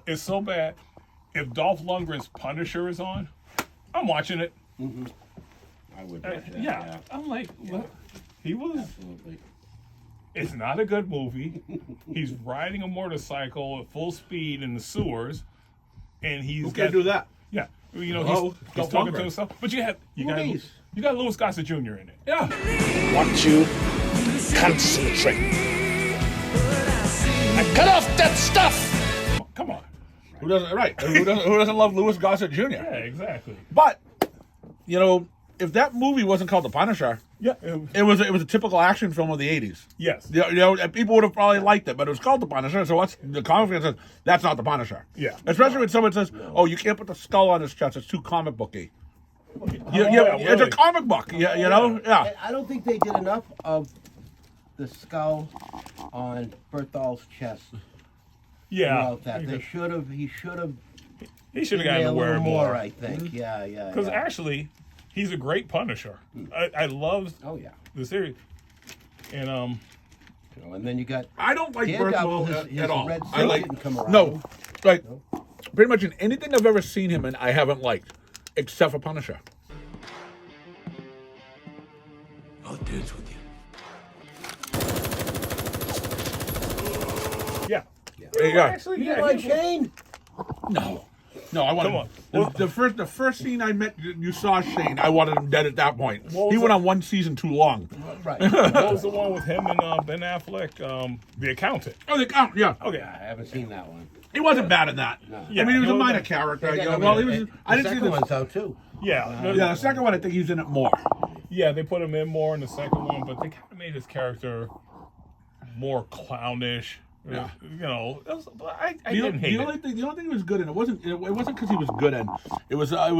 It's so bad. If Dolph Lundgren's Punisher is on, I'm watching it. Mm-hmm. I would. Yeah. I'm like, look, he was. Absolutely. It's not a good movie. He's riding a motorcycle at full speed in the sewers, and Who can't do that? Yeah, you know, he's Dolph talking Lundgren. to himself. But you Movies. got Louis Gossett Jr. in it. Yeah. Want you to concentrate. And cut off that stuff. Come on. Who doesn't? Right. Who doesn't love Louis Gossett Jr.? Yeah, exactly. But you know, if that movie wasn't called The Punisher, Yeah. it was a typical action film of the '80s. Yes. You know, and people would have probably liked it, but it was called The Punisher. So what's the comic fan says that's not The Punisher. Yeah. Especially when someone says, "Oh, you can't put the skull on his chest; it's too comic booky." Yeah, It's a really. comic book. You know. Yeah. I don't think they did enough of the skull on Berthal's chest. Yeah. Throughout that. He should have He should have been gotten there to a wear little it more, I think. Mm-hmm. Yeah. Because actually, he's a great Punisher. I love Oh, yeah. the series. And You know, and then you got I don't like Daredevil, Berthold his at all. red I suit like didn't come around. no, like pretty much in anything I've ever seen him in, I haven't liked, except for Punisher. I'll dance with you. yeah. Yeah. Actually, You yeah. didn't like he's- Shane? No, I wanted Come on. the first scene I met you saw Shane. I wanted him dead at that point. What was He went it? on one season too long. Right. What was the one with him and Ben Affleck? The Accountant. Oh, they count. Yeah, Okay. I haven't seen that one. he wasn't bad in that. No. Yeah, I mean, he was a he minor wasn't- character. Yeah, You know? I mean, Well, he was. I the didn't see second the. one's out too. Yeah. Yeah, the second one I think he's in it more. Yeah, they put him in more in the second one, but they kind of made his character more clownish. Yeah. You know, but I The didn't hate only it. thing he was good in, it wasn't because he was good in. It was that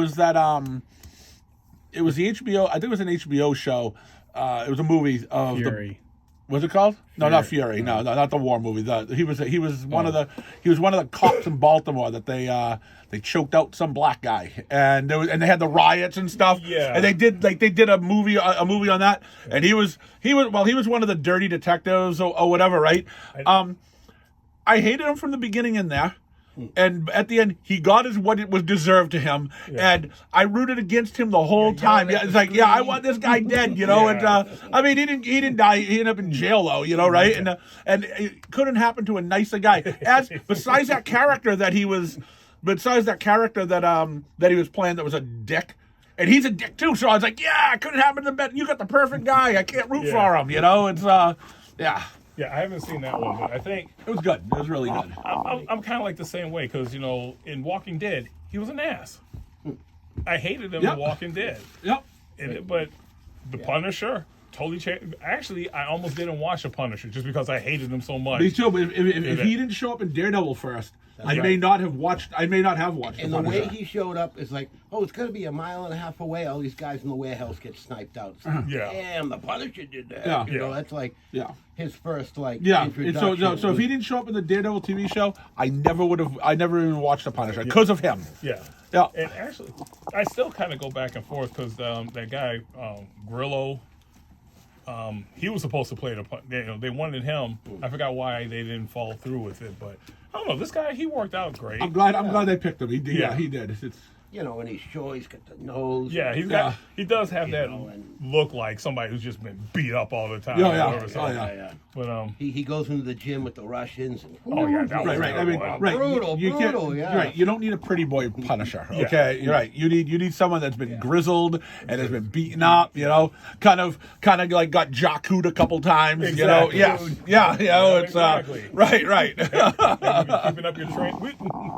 it was the HBO. I think it was an HBO show. It was a movie of Fury. Was it called? No, not Fury. No, not the war movie. He was one of the cops in Baltimore that they choked out some black guy, and they had the riots and stuff. Yeah. And they did a movie on that, and he was one of the dirty detectives or whatever, right? I hated him from the beginning in there. And at the end, he got what it was deserved to him, and I rooted against him the whole time. Yeah, it's like, yeah, I want this guy dead, you know. Yeah. And I mean, he didn't die. He ended up in jail though, you know, right? And it couldn't happen to a nicer guy. Besides that character that he was playing, that was a dick. And he's a dick too, so I was like, yeah, it couldn't happen to Ben. You got the perfect guy. I can't root for him, you know. It's yeah. Yeah, I haven't seen that one, but I think It was good. It was really good. I'm kind of like the same way because, you know, in Walking Dead, he was an ass. I hated him Yep. in Walking Dead. Yep. But the Punisher totally changed. Actually, I almost didn't watch the Punisher just because I hated him so much. Me too. But if he didn't show up in Daredevil first, I may not have watched. I may not have watched. And the Punisher. way he showed up is like, oh, it's going to be a mile and a half away. All these guys in the warehouse get sniped out. It's like, Yeah. Damn, the Punisher did that. Yeah. You know, Yeah. that's like Yeah. his first like Yeah, and introduction. so if he didn't show up in the Daredevil TV show, I never even watched The Punisher because of him. Yeah. Yeah. And actually, I still kind of go back and forth because that guy, Grillo, he was supposed to play they wanted him. I forgot why they didn't follow through with it, but I don't know. This guy, he worked out great. I'm glad they picked him. He did. Yeah, he did. It's you know, and he's short, he's got the nose. Yeah, he does have that look like somebody who's just been beat up all the time. Yeah, yeah. or whatever, so- Oh, yeah. But He goes into the gym with the Russians. And, Oh, yeah, that was right. I mean, Wow. right. Brutal, you can't- brutal, yeah. Right. You don't need a pretty boy Punisher. Okay. You're right. You need someone that's been grizzled and has been beaten up. You know, kind of like got Jakku'd a couple times. Exactly. You know. Yeah. You know. It's exactly. right. You've been keeping up your train.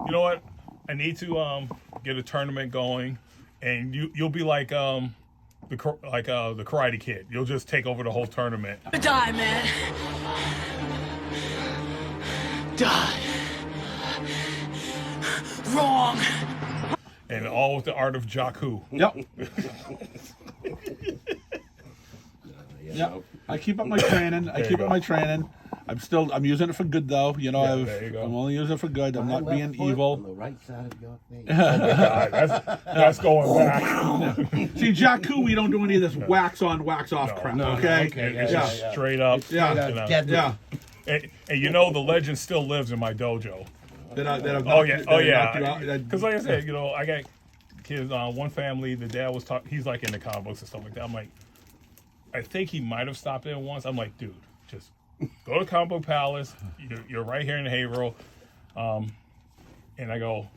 You know what? I need to get a tournament going, and you'll be like the Karate Kid. You'll just take over the whole tournament. Die, man. Die. Wrong. And all with the art of Jakku. Yep. Yep. I keep up my training. I'm using it for good though. You know, Yeah, there you go. I'm only using it for good. I'm not left being foot On evil. the right side of your face. God, that's going back. See, Jakku, we don't do any of this wax on, wax off crap. Okay. It's Yeah. just straight up. Yeah. You know. Deadly. Yeah. And you know the legend still lives in my dojo. that have Oh knocked yeah, you- oh that knocked you yeah. out? Because like I said, I got kids. One family, the dad was he's like into comic books and stuff like that. I'm like, I think he might have stopped in once. I'm like, dude, just go to Comic Book Palace. You're right here in Haverhill. And I go,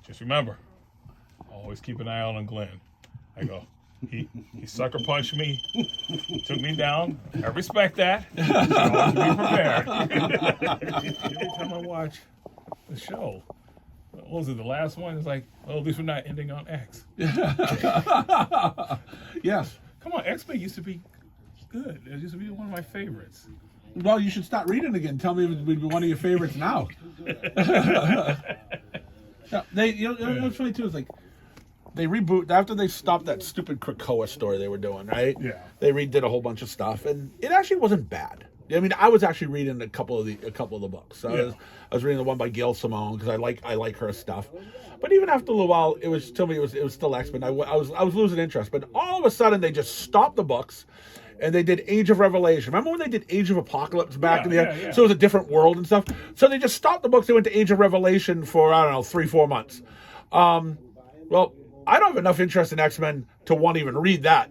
just remember, always keep an eye out on Glenn. I go, he sucker punched me, took me down. I respect that. Always be prepared. Every time I watch the show, what was it, the last one? It's like, oh, at least we're not ending on X. Yes. Come on, X-Men used to be good. It used to be one of my favorites. Well, you should start reading again. Tell me if it would be one of your favorites now. Yeah, what's funny too is like they reboot after they stopped that stupid Krakoa story they were doing, right? Yeah. They redid a whole bunch of stuff, and it actually wasn't bad. I mean, I was actually reading a couple of the books. So Yeah. I was reading the one by Gail Simone because I like her stuff. But even after a little while, it was still X-Men. I was losing interest. But all of a sudden, they just stopped the books, and they did Age of Revelation. Remember when they did Age of Apocalypse back in the day? Yeah. So it was a different world and stuff. So they just stopped the books. They went to Age of Revelation for, I don't know, 3-4 months. Well, I don't have enough interest in X-Men to want to even read that.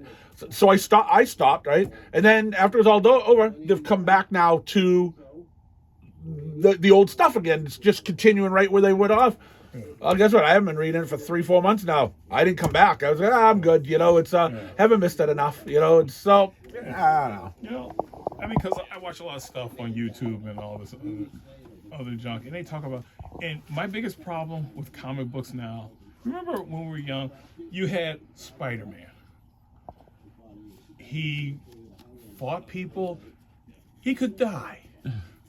So I stopped, right? And then after it was all over, they've come back now to the old stuff again. It's just continuing right where they went off. Well, guess what? I haven't been reading it for 3-4 months now. I didn't come back. I was like, I'm good. It's haven't missed it enough. It's so I don't know. I mean, because I watch a lot of stuff on YouTube and all this other junk, and they talk about. And my biggest problem with comic books now. Remember when we were young, you had Spider-Man. He fought people. He could die.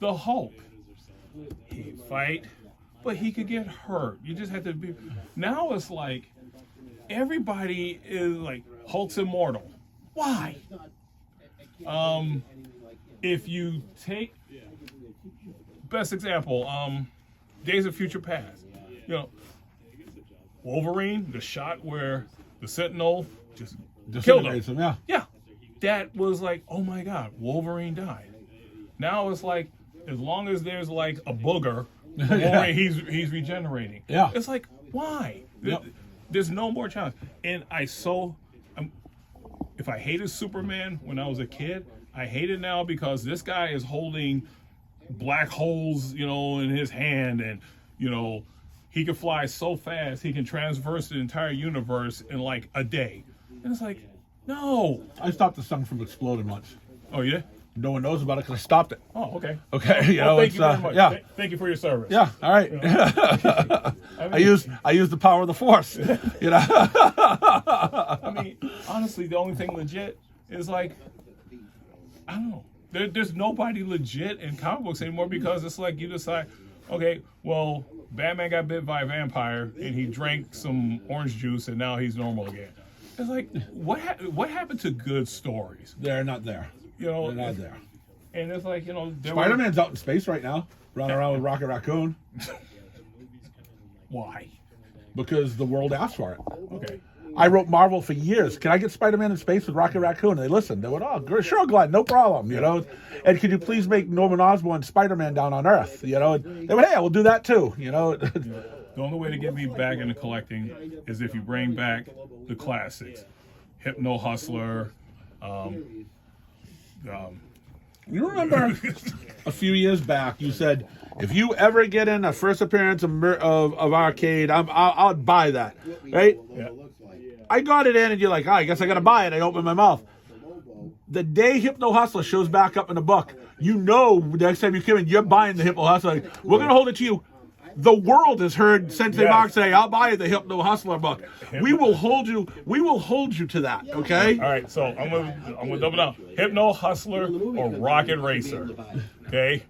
The Hulk. He'd fight, but he could get hurt. You just had to be. Now it's like everybody is like Hulk's immortal. Why? If you take best example, Days of Future Past. Wolverine, the shot where the Sentinel just killed him. Yeah. That was like, oh my God, Wolverine died. Now it's like, as long as there's like a booger, Wolverine, he's regenerating. Yeah. It's like, why? Yep. There's no more challenge. And if I hated Superman when I was a kid, I hate it now because this guy is holding black holes, in his hand, and he can fly so fast he can transverse the entire universe in like a day. And it's like, no. I stopped the sun from exploding once. Oh yeah. No one knows about it because I stopped it. Oh, okay. Okay, Well, thank you very much. Yeah. Thank you for your service. Yeah, all right. I use the power of the force. I mean, honestly, the only thing legit is like, I don't know. There's nobody legit in comic books anymore because it's like you decide, okay, well, Batman got bit by a vampire and he drank some orange juice and now he's normal again. It's like, what happened to good stories? They're not there. They're not there. And it's like, Spider-Man's out in space right now, running around with Rocket Raccoon. Why? Because the world asked for it. Okay. I wrote Marvel for years. Can I get Spider-Man in space with Rocket Raccoon? And they listened. They went, oh, sure, Glenn, no problem. And could you please make Norman Osborn Spider-Man down on Earth? And they went, hey, we'll do that too. The only way to get me back into collecting is if you bring back the classics, Hypno Hustler. You remember a few years back, you said, if you ever get in a first appearance of Arcade, I'll buy that, right? Yeah. I got it in, and you're like, I guess I got to buy it. I open my mouth. The day Hypno Hustler shows back up in the book, the next time you come in, you're buying the Hypno Hustler. Like, we're going to hold it to you. The world has heard Sensei Marc say, I'll buy the Hypno Hustler book. We will hold you to that, okay? All right, so I'm gonna double down. Hypno Hustler or Rocket Racer. Okay?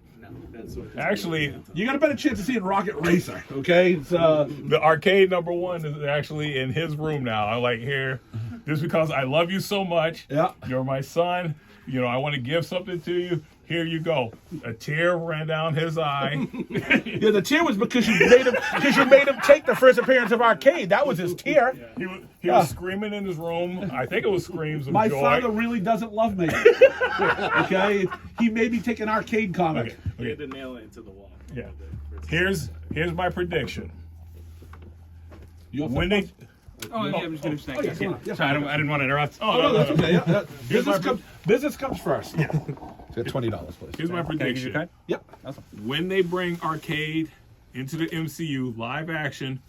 Actually, You got a better chance of seeing Rocket Racer, okay? It's, the arcade #1 is actually in his room now. I'm like, here, just because I love you so much. Yeah. You're my son. I want to give something to you. Here you go. A tear ran down his eye. yeah, the tear was because you made him take the first appearance of Arcade. That was his tear. He was screaming in his room. I think it was screams of My joy. father really doesn't love me. Okay? He made me take an Arcade comic. Okay. You had to nail it into the wall. Yeah. Here's my prediction. When they Oh, yeah, I was going to say. yeah, come on. Yeah. Sorry, I didn't want to interrupt. oh, No, that's okay. Yeah. Here's my Business comes first. Yeah. Get $20, please. Here's my prediction. Yep. When they bring arcade into the MCU live action,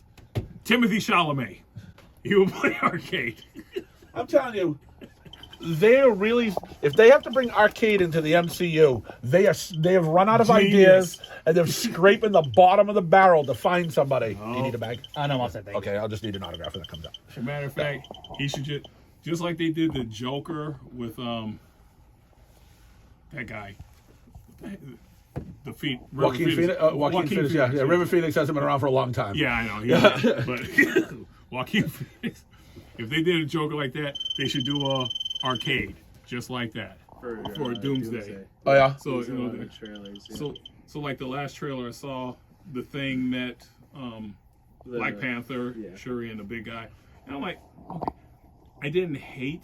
Timothy Chalamet, he will play arcade. I'm telling you, they're really. If they have to bring arcade into the MCU, they have run out of Genius. ideas, and they're scraping the bottom of the barrel to find somebody. You need a bag? I know, I'll say thank you. Okay, I'll just need an autograph when that comes out. As a matter of fact, he should just like they did the Joker with that guy, the feet. Joaquin Phoenix. Yeah. River Phoenix hasn't been around for a long time. Yeah, I know. But Joaquin Phoenix. If they did a Joker like that, they should do a arcade just like that for Doomsday. Oh yeah. So There's a lot of trailers. Yeah. so like the last trailer I saw, the Thing met Black Panther, yeah. Shuri, and the big guy, and I'm like, okay, I didn't hate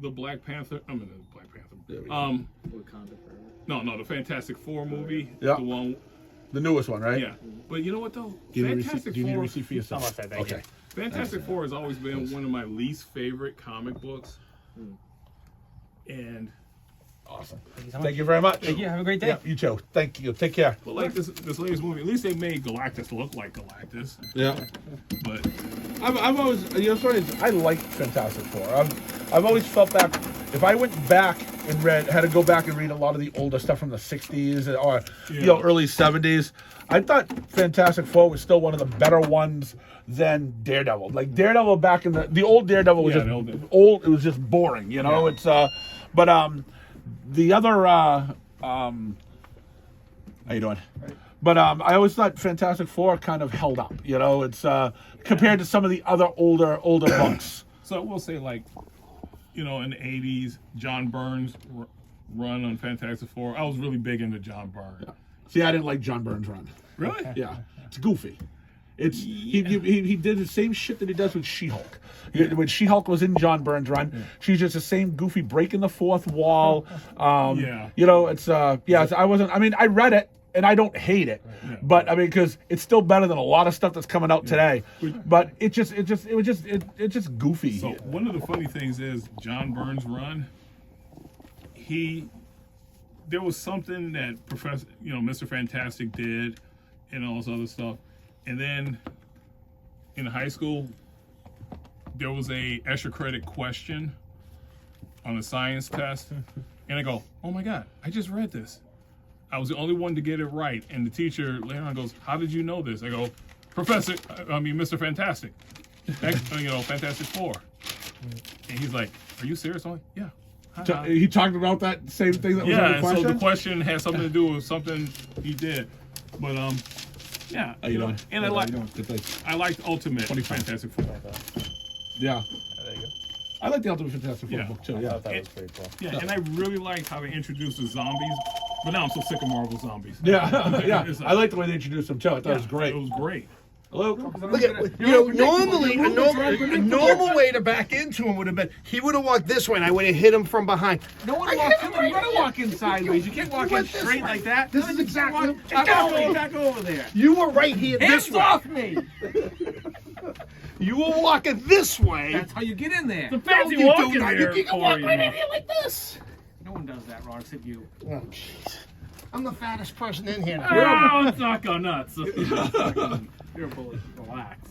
the Black Panther. I mean the Black Panther. Wakanda forever. No, the Fantastic Four movie. Yeah. The one. The newest one, right? Yeah. But you know what though? Do you need a Fantastic receipt for I'll yourself? say thank you. Okay. Fantastic Four has always been one of my least favorite comic books. And Awesome. so much. Thank you very much. Thank you. Have a great day. Yeah, you too. Thank you. Take care. but like this latest movie, at least they made Galactus look like Galactus. Yeah. But I've always, you know, funny is I like Fantastic Four. I've always felt that if I went back and had to go back and read a lot of the older stuff from the 60s or early 70s, I thought Fantastic Four was still one of the better ones than Daredevil. Like Daredevil back in the old Daredevil was Yeah, just the old Daredevil. old. It was just boring, you know. Yeah. It's but the other how you doing? But I always thought Fantastic Four kind of held up, you know. It's compared to some of the other older books. so we'll say like, you know, in the 80s, John Byrne's run on Fantastic Four. I was really big into John Byrne. See, I didn't like Jon Byrne's run. Really? Yeah, it's goofy. It's he did the same shit that he does with She-Hulk. When She-Hulk was in Jon Byrne's run, she's just the same goofy breaking the fourth wall. Yeah. You know, it's I wasn't. I mean, I read it and I don't hate it, but I mean, because it's still better than a lot of stuff that's coming out today. But it just goofy. So one of the funny things is John Byrne's run. There was something that Mr. Fantastic did, and all this other stuff, and then in high school there was a extra credit question on a science test, and I go, "Oh my God, I just read this." I was the only one to get it right, and the teacher later on goes, "How did you know this?" I go, Mr. Fantastic, Fantastic Four," and he's like, "Are you serious?" I'm like, "Yeah." He talked about that same thing that was on the Yeah, question. so the question has something to do with something he did, but yeah. How you doing? And I liked Ultimate 25. Fantastic Four. Yeah, There you go. I like the Ultimate Fantastic Four Yeah. book too. I Yeah. thought that was pretty cool. Yeah, and I really liked how they introduced the zombies, but now I'm so sick of Marvel zombies. Yeah, yeah. It's like- I like the way they introduced them too. I thought it was great. It was great. Hello. Look at normally a normal way to back into him would have been he would have walked this way and I would have hit him from behind. No one walks in. You gotta walk in sideways. You can't walk in went this straight way. like that. This is exactly. Back over there. You were right here this Hands way. off me. You were walking this way. That's how you get in there. Fancy you walking do not. there You can for walk you. right in here like this. No one does that wrong except you. Oh, jeez. I'm the fattest person in here. Oh, let's not go nuts. You're a bullet. Relax.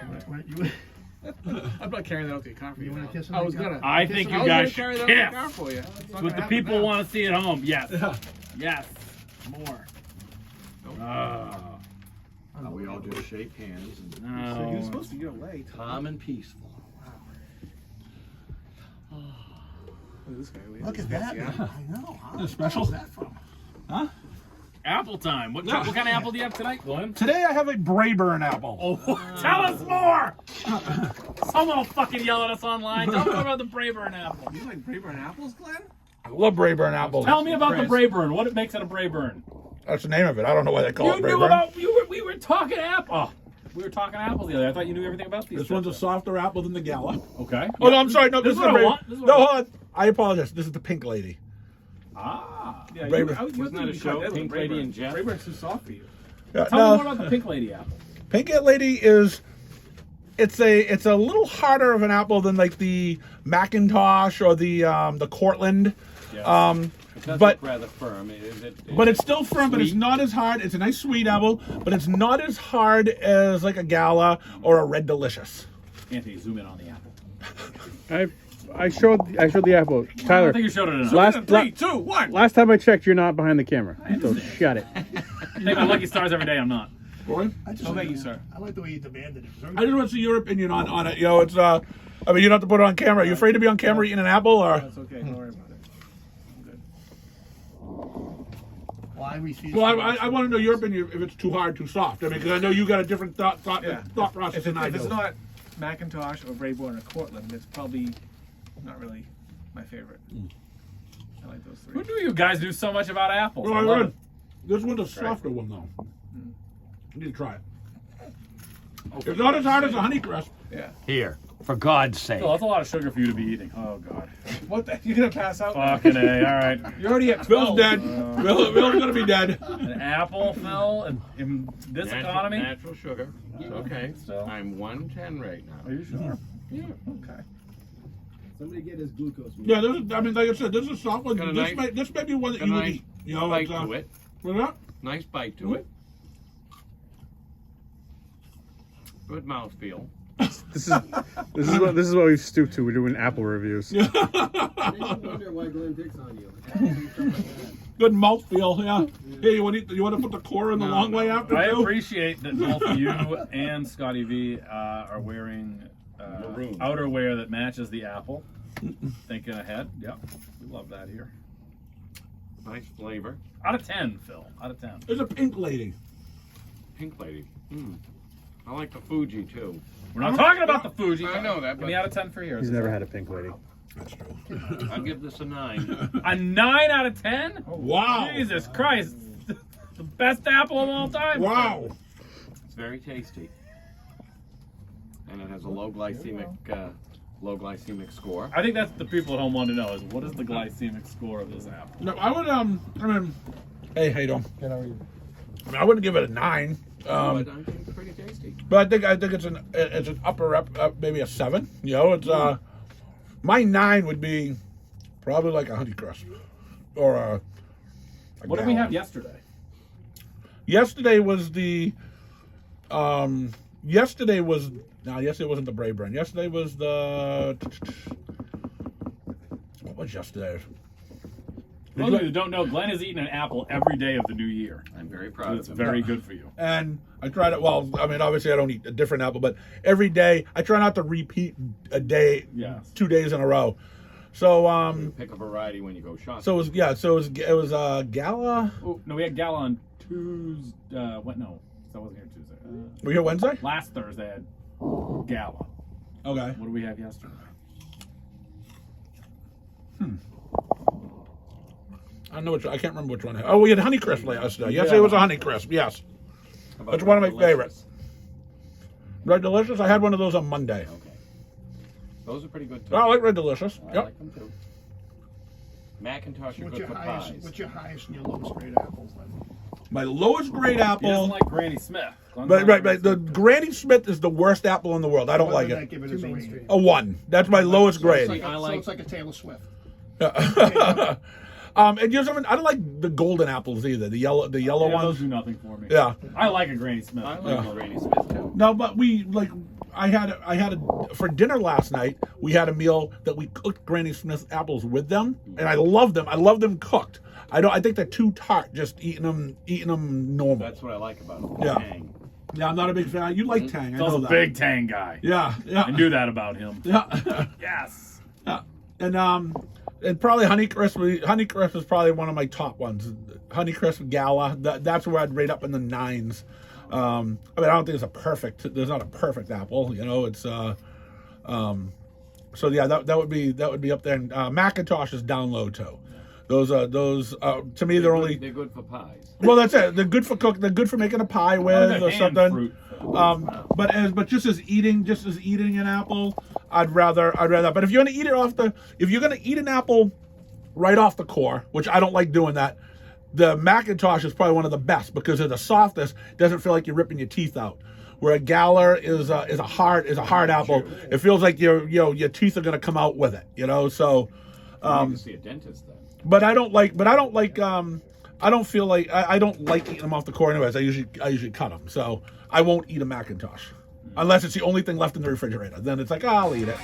I'm not carrying that out to your car for you. wanna kiss him I was again? gonna. I think you I was guys gonna carry that should out to the car kiss. for you. That's what the people want to see at home. Yes. Yes. More. We all just shake hands and No. You're supposed to get away. calm and peaceful. Look at that. I know. Huh? Special. Where's that from? Apple time. What kind of apple do you have tonight, Glenn? Today I have a Braeburn apple. Oh, tell us more! Someone will fucking yell at us online. Tell me about the Braeburn apple. You like Reborn apples, Glenn? I love Braeburn apples. Tell me about the Chris. Braeburn. What makes it a Braeburn? That's the name of it. I don't know why they call You it knew Braeburn. about we were talking apple. Oh, we were talking apples the other day. I thought you knew everything about these. This one's a softer apple than the Gala. Okay. Oh no, I'm sorry. No, this is what the I Braeburn. want. This is what No, I hold on. I apologize. This is the pink lady. Ah. Yeah, Rayburn. Wasn't that a show? Pink Lady and Jeff? Rayburn's too soft for you. Yeah, Tell no. me more about the Pink Lady apple. Pink Lady is it's a little harder of an apple than like the Macintosh or the Cortland. It does but- look rather firm. But it's still firm, but it's Sweet. not as hard. It's a nice sweet apple, but it's not as hard as like a Gala or a Red Delicious. Anthony, zoom in on the apple. I showed the apple. I Tyler, don't think you showed it enough. last, 3, 2, 1. last time I checked, you're not behind the camera. So shut it. I take my lucky stars every day. I'm not. Roy? Oh, thank you, sir. I like the way you demanded it. I just want to see your opinion on it. You know, it's I mean, you don't have to put it on camera. Are you afraid to be on camera eating an apple, or? That's okay. Don't worry about it. I'm good. Why we see? Well, I want to know your opinion if it's too hard, too soft. I mean, because I know you got a different thought process than I If do. it's not Macintosh or Reborn or Cortland, it's probably not really my favorite. I like those three. Who knew you guys knew so much about apples? Well, I I love read. it. This one's a softer one, though. You need to try it. It's not as hard as a Honeycrisp. Yeah. Here, for God's sake. Phil, that's a lot of sugar for you to be eating. Oh, God. What the? You gonna pass out? Fucking A. All right. You're already at 12. Bill's dead. Bill's gonna be dead. An apple, Phil, in this economy? Natural sugar. It's okay. Still. I'm 110 right now. Are you sure? Yeah. Okay. Somebody get his glucose. Yeah, this is, I mean, like I said, this is a soft one. Got a This nice- may be one that got a you would nice eat. You know, bite it's, to it. what's that? Nice bite to it. Good mouthfeel. This is what we've stooped to. We're doing apple reviews. I didn't wonder why Glenn picks on you. Good mouthfeel, yeah. Hey, you want to put the core in the long way after I too? appreciate that both you and Scotty V are wearing outerwear that matches the apple. Thinking ahead. Yep. We love that here. Nice flavor. Out of 10, Phil. Out of 10. There's a Pink Lady. Pink Lady. I like the Fuji too. We're not talking about the Fuji. I know that, Give but me out of 10 for yours. He's never had a pink lady. That's true. I'll give this a 9. A 9 out of 10? Wow. Jesus Christ. The best apple of all time. Wow. It's very tasty, and it has a low glycemic score. I think that's the people at home want to know is what is the glycemic score of this apple? No, I would I mean, hey, how you doing? I mean, I wouldn't give it a 9. But I think it's pretty tasty. But I think it's an upper maybe a 7. You know, it's my 9 would be probably like a Honeycrisp or a What did we Gala. have yesterday? Yesterday was the yesterday wasn't the Reborn. Yesterday was the what was yesterday? For those of you who don't know, Glenn has eaten an apple every day of the new year. I'm very proud It's of it. very good for you. And I tried it. Well, I mean, obviously, I don't eat a different apple, but every day I try not to repeat a day, Yes. 2 days in a row. So, Pick a variety when you go shopping. so it was it was Gala. Oh, no, we had Gala on Tuesday. What? No, I wasn't here Tuesday. Were you here Wednesday? Last Thursday I had Gala. Okay. What did we have yesterday? I know which. I can't remember which one. Oh, we had Honeycrisp yesterday. Yesterday was a Honeycrisp. Yes, How about that's one of my Red Delicious? favorites. Red Delicious. I had one of those on Monday. Okay. Those are pretty good too. Oh, I like Red Delicious. I Yep. like them too. Macintosh are What's good your for highest? pies. What's your highest and your lowest grade apples then? My lowest grade He doesn't apple. like Granny Smith. Right. The Granny Smith is the worst apple in the world. I don't like What would that it. give it as a rating? A 1. That's my lowest So it's grade. like a Taylor Swift. And you know, I don't like the golden apples either. The yellow Yeah, ones. those do nothing for me. Yeah. I like a Granny Smith. I like Granny Smith too. No, but I had for dinner last night. We had a meal that we cooked Granny Smith apples with them, and I love them. I love them cooked. I think they're too tart. Just eating them normal. That's what I like about them. Yeah. Tang. Yeah, I'm not a big fan. You like Tang? I Phil's know a that. big Tang guy. Yeah. I knew that about him. Yeah. Yes. Yeah. And probably Honeycrisp. Honeycrisp is probably one of my top ones. Honeycrisp Gala. That's where I'd rate up in the 9s. I mean, I don't think it's a perfect. There's not a perfect apple. You know, it's so yeah, that would be up there. And Macintosh is down low too. Those to me they're only. They're good for pies. Well, that's it. They're good for cook. They're good for making a pie with or Hand something. fruit. But just as eating an apple, I'd rather. But if you're gonna eat an apple right off the core, which I don't like doing that. The Macintosh is probably one of the best because of the softness. It doesn't feel like you're ripping your teeth out. Where a Galler is a hard apple. It feels like your teeth are gonna come out with it. So. You need to see a dentist then. I don't feel like I don't like eating them off the core anyways. I usually cut them, so I won't eat a Macintosh unless it's the only thing left in the refrigerator. Then it's like I'll eat it.